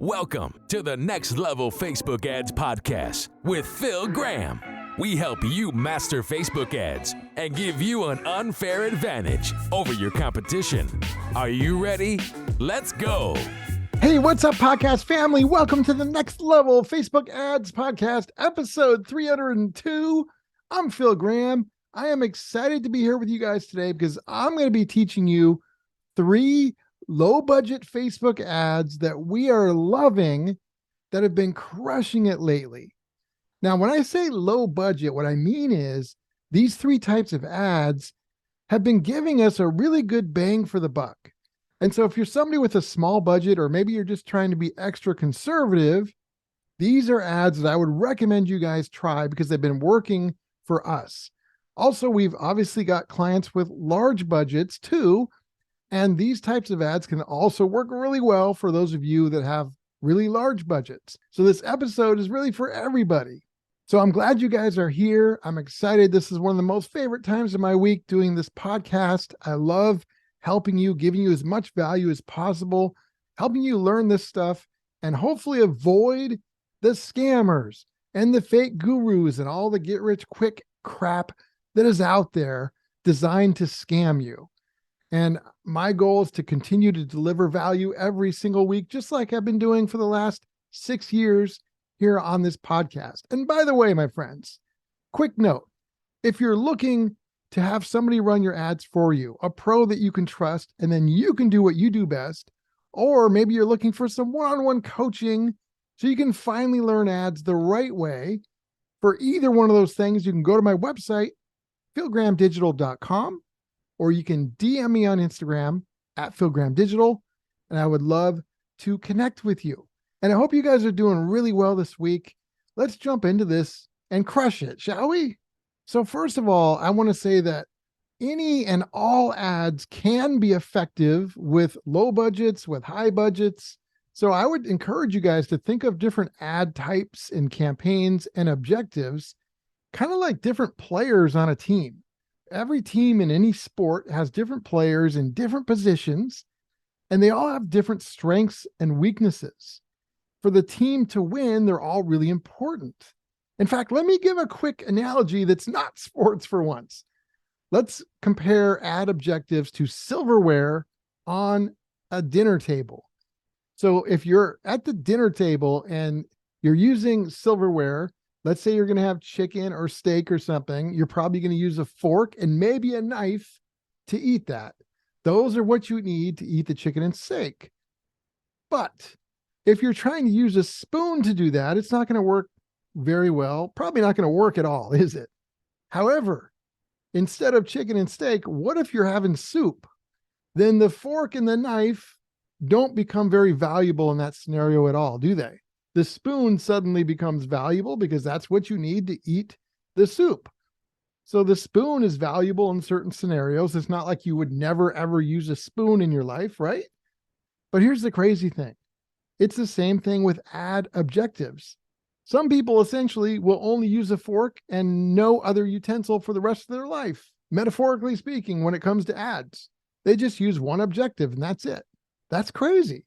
Welcome to the Next Level Facebook Ads Podcast with Phil Graham. We help you master Facebook ads and give you an unfair advantage over your competition. Are you ready? Let's go. Hey, what's up, podcast family? Welcome to the Next Level Facebook Ads Podcast, episode 302. I'm Phil Graham. I am excited to be here with you guys today because I'm going to be teaching you 3 low-budget Facebook ads that we are loving that have been crushing it lately. Now, when I say low budget, what I mean is these 3 types of ads have been giving us a really good bang for the buck. And so if you're somebody with a small budget, or maybe you're just trying to be extra conservative, these are ads that I would recommend you guys try because they've been working for us. Also, we've obviously got clients with large budgets too, and these types of ads can also work really well for those of you that have really large budgets. So this episode is really for everybody. So I'm glad you guys are here. I'm excited. This is one of the most favorite times of my week doing this podcast. I love helping you, giving you as much value as possible, helping you learn this stuff, and hopefully avoid the scammers and the fake gurus and all the get-rich-quick crap that is out there designed to scam you. And my goal is to continue to deliver value every single week, just like I've been doing for the last 6 years here on this podcast. And by the way, my friends, quick note, if you're looking to have somebody run your ads for you, a pro that you can trust, and then you can do what you do best, or maybe you're looking for some one-on-one coaching so you can finally learn ads the right way, for either one of those things, you can go to my website, philgrahamdigital.com, or you can DM me on Instagram at philgrahamdigital, and I would love to connect with you. And I hope you guys are doing really well this week. Let's jump into this and crush it, shall we? So first of all, I want to say that any and all ads can be effective with low budgets, with high budgets. So I would encourage you guys to think of different ad types and campaigns and objectives, kind of like different players on a team. Every team in any sport has different players in different positions, and they all have different strengths and weaknesses. For the team to win, they're all really important. In fact, let me give a quick analogy that's not sports for once. Let's compare ad objectives to silverware on a dinner table. So if you're at the dinner table and you're using silverware, let's say you're going to have chicken or steak or something, you're probably going to use a fork and maybe a knife to eat that. Those are what you need to eat the chicken and steak. But if you're trying to use a spoon to do that, it's not going to work very well. Probably not going to work at all, is it? However, instead of chicken and steak, what if you're having soup? Then the fork and the knife don't become very valuable in that scenario at all, do they? The spoon suddenly becomes valuable because that's what you need to eat the soup. So the spoon is valuable in certain scenarios. It's not like you would never, ever use a spoon in your life, right? But here's the crazy thing. It's the same thing with ad objectives. Some people essentially will only use a fork and no other utensil for the rest of their life, metaphorically speaking, when it comes to ads. They just use one objective and that's it. That's crazy.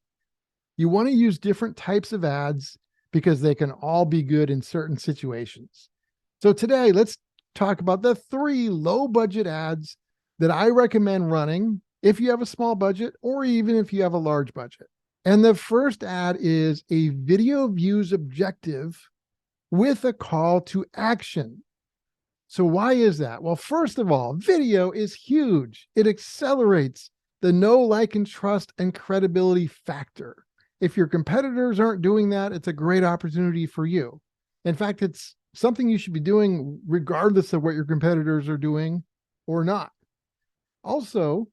You want to use different types of ads because they can all be good in certain situations. So today, let's talk about the 3 low budget ads that I recommend running if you have a small budget or even if you have a large budget. And the first ad is a video views objective with a call to action. So why is that? Well, first of all, video is huge. It accelerates the know, like, and trust and credibility factor. If your competitors aren't doing that, it's a great opportunity for you. In fact, it's something you should be doing regardless of what your competitors are doing or not. Also,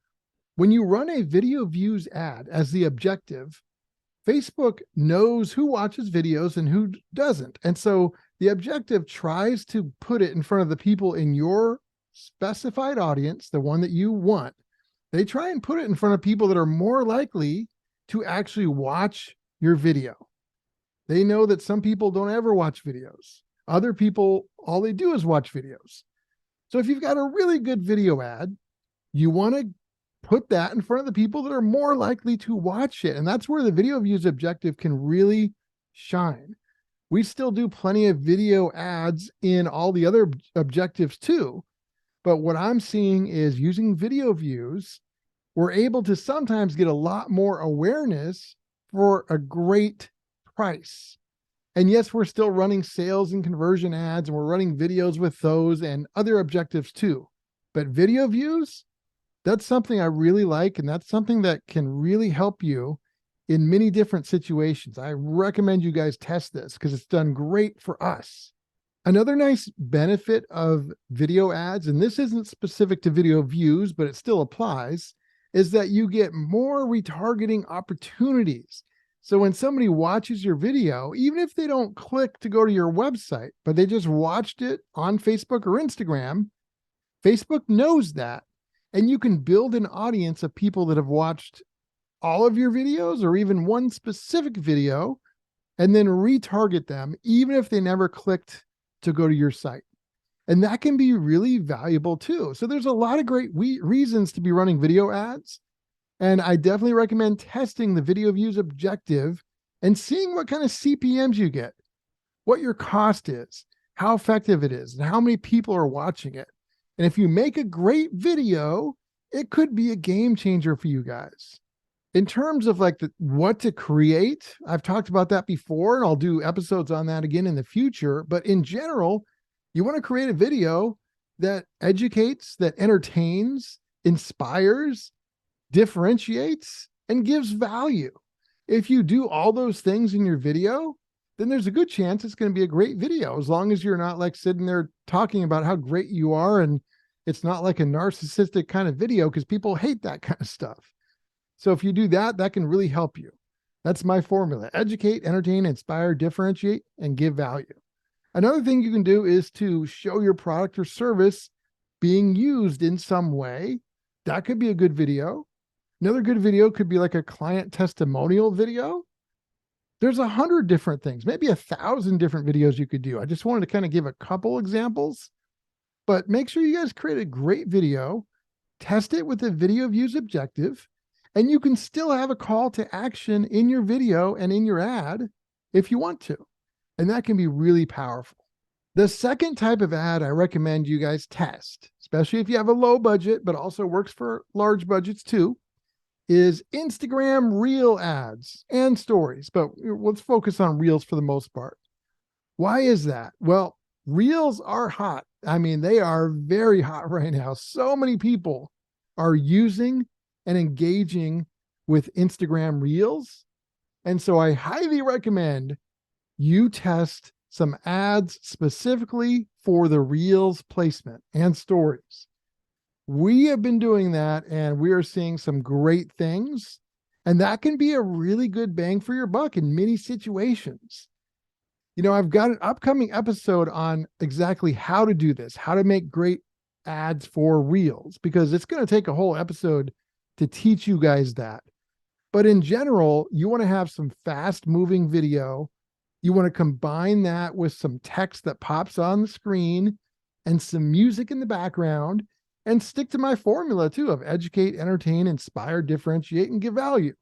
when you run a video views ad as the objective, Facebook knows who watches videos and who doesn't. And so the objective tries to put it in front of the people in your specified audience, the one that you want. They try and put it in front of people that are more likely to actually watch your video. They know that some people don't ever watch videos. Other people, all they do is watch videos. So if you've got a really good video ad, you want to put that in front of the people that are more likely to watch it. And that's where the video views objective can really shine. We still do plenty of video ads in all the other objectives too. But what I'm seeing is using video views, we're able to sometimes get a lot more awareness for a great price. And yes, we're still running sales and conversion ads, and we're running videos with those and other objectives too. But video views, that's something I really like. And that's something that can really help you in many different situations. I recommend you guys test this because it's done great for us. Another nice benefit of video ads, and this isn't specific to video views, but it still applies, is that you get more retargeting opportunities. So when somebody watches your video, even if they don't click to go to your website, but they just watched it on Facebook or Instagram, Facebook knows that. And you can build an audience of people that have watched all of your videos or even one specific video, and then retarget them, even if they never clicked to go to your site. And that can be really valuable too. So there's a lot of great reasons to be running video ads. And I definitely recommend testing the video views objective and seeing what kind of CPMs you get, what your cost is, how effective it is, and how many people are watching it. And if you make a great video, it could be a game changer for you guys. In terms of like what to create, I've talked about that before, and I'll do episodes on that again in the future. But in general, you want to create a video that educates, that entertains, inspires, differentiates, and gives value. If you do all those things in your video, then there's a good chance it's going to be a great video, as long as you're not like sitting there talking about how great you are, and it's not like a narcissistic kind of video, because people hate that kind of stuff. So if you do that, that can really help you. That's my formula: educate, entertain, inspire, differentiate, and give value. Another thing you can do is to show your product or service being used in some way. That could be a good video. Another good video could be like a client testimonial video. There's 100 different things, maybe 1,000 different videos you could do. I just wanted to kind of give a couple examples, but make sure you guys create a great video, test it with a video views objective, and you can still have a call to action in your video and in your ad if you want to. And that can be really powerful. The second type of ad I recommend you guys test, especially if you have a low budget, but also works for large budgets too, is Instagram Reel ads and stories. But let's focus on Reels for the most part. Why is that? Well, Reels are hot. I mean, they are very hot right now. So many people are using and engaging with Instagram Reels. And so I highly recommend you test some ads specifically for the Reels placement and stories. We have been doing that, and we are seeing some great things. And that can be a really good bang for your buck in many situations. You know, I've got an upcoming episode on exactly how to do this, how to make great ads for Reels, because it's going to take a whole episode to teach you guys that. But in general, you want to have some fast moving video. You want to combine that with some text that pops on the screen and some music in the background, and stick to my formula too of educate, entertain, inspire, differentiate, and give value.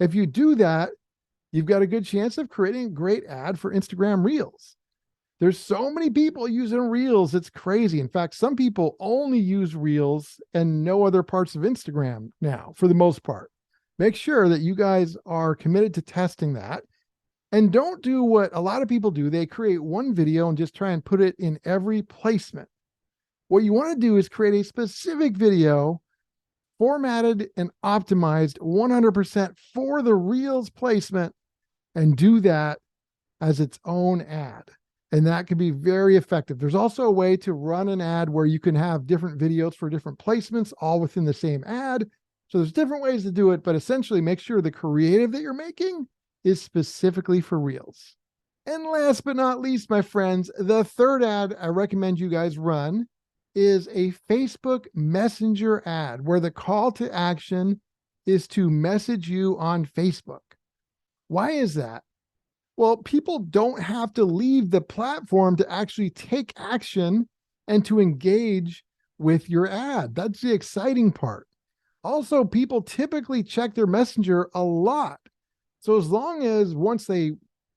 If you do that, you've got a good chance of creating a great ad for Instagram Reels. There's so many people using Reels, it's crazy. In fact, some people only use Reels and no other parts of Instagram now, for the most part. Make sure that you guys are committed to testing that. And don't do what a lot of people do. They create one video and just try and put it in every placement. What you want to do is create a specific video formatted and optimized 100% for the Reels placement, and do that as its own ad. And that can be very effective. There's also a way to run an ad where you can have different videos for different placements all within the same ad. So there's different ways to do it, but essentially make sure the creative that you're making is specifically for Reels. And last but not least, my friends, the third ad I recommend you guys run is a Facebook Messenger ad, where the call to action is to message you on Facebook. Why is that? Well, people don't have to leave the platform to actually take action and to engage with your ad. That's the exciting part. Also, people typically check their messenger a lot. So as long as once they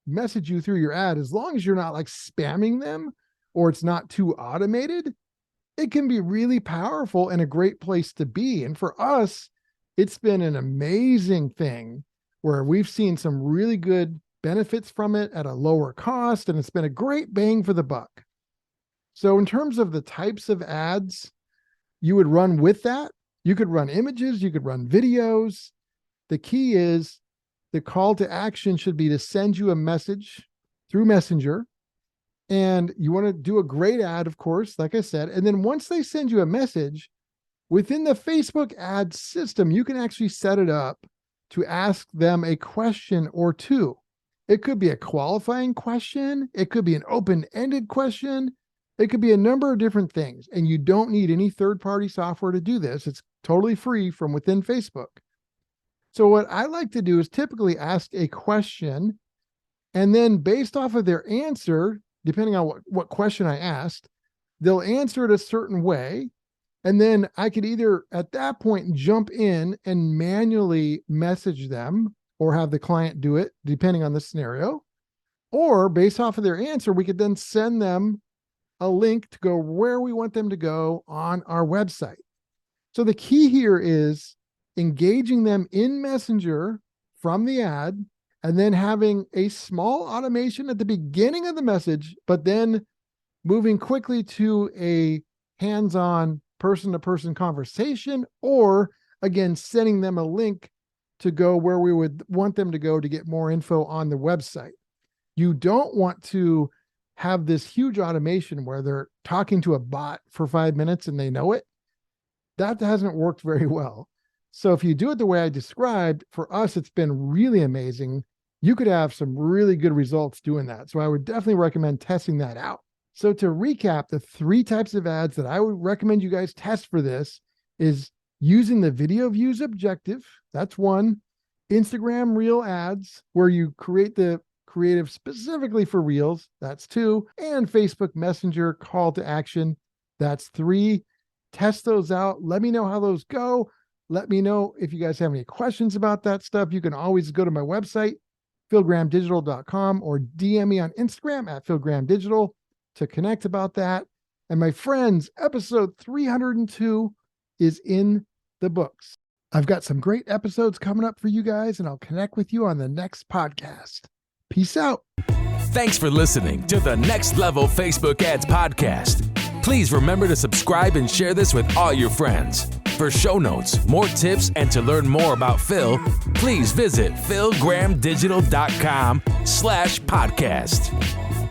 message you through your ad, as long as you're not like spamming them or it's not too automated, it can be really powerful and a great place to be. And for us, it's been an amazing thing where we've seen some really good benefits from it at a lower cost, and it's been a great bang for the buck. So in terms of the types of ads you would run with that, you could run images, you could run videos. The key is the call to action should be to send you a message through Messenger. And you want to do a great ad, of course, like I said. And then once they send you a message, within the Facebook ad system, you can actually set it up to ask them a question or two. It could be a qualifying question. It could be an open-ended question. It could be a number of different things. And you don't need any third-party software to do this. It's totally free from within Facebook. So what I like to do is typically ask a question, and then based off of their answer, depending on what question I asked, they'll answer it a certain way. And then I could either at that point jump in and manually message them or have the client do it, depending on the scenario. Or based off of their answer, we could then send them a link to go where we want them to go on our website. So the key here is engaging them in Messenger from the ad, and then having a small automation at the beginning of the message, but then moving quickly to a hands-on person-to-person conversation, or again, sending them a link to go where we would want them to go to get more info on the website. You don't want to have this huge automation where they're talking to a bot for 5 minutes and they know it. That hasn't worked very well. So if you do it the way I described, for us, it's been really amazing. You could have some really good results doing that. So I would definitely recommend testing that out. So to recap, the 3 types of ads that I would recommend you guys test for this is using the video views objective. That's one. Instagram Reel ads, where you create the creative specifically for Reels. That's 2. And Facebook Messenger call to action. That's 3. Test those out. Let me know how those go. Let me know if you guys have any questions about that stuff. You can always go to my website, philgrahamdigital.com, or DM me on Instagram at philgrahamdigital to connect about that. And my friends, episode 302 is in the books. I've got some great episodes coming up for you guys, and I'll connect with you on the next podcast. Peace out. Thanks for listening to the Next Level Facebook Ads Podcast. Please remember to subscribe and share this with all your friends. For show notes, more tips, and to learn more about Phil, please visit philgrahamdigital.com/podcast.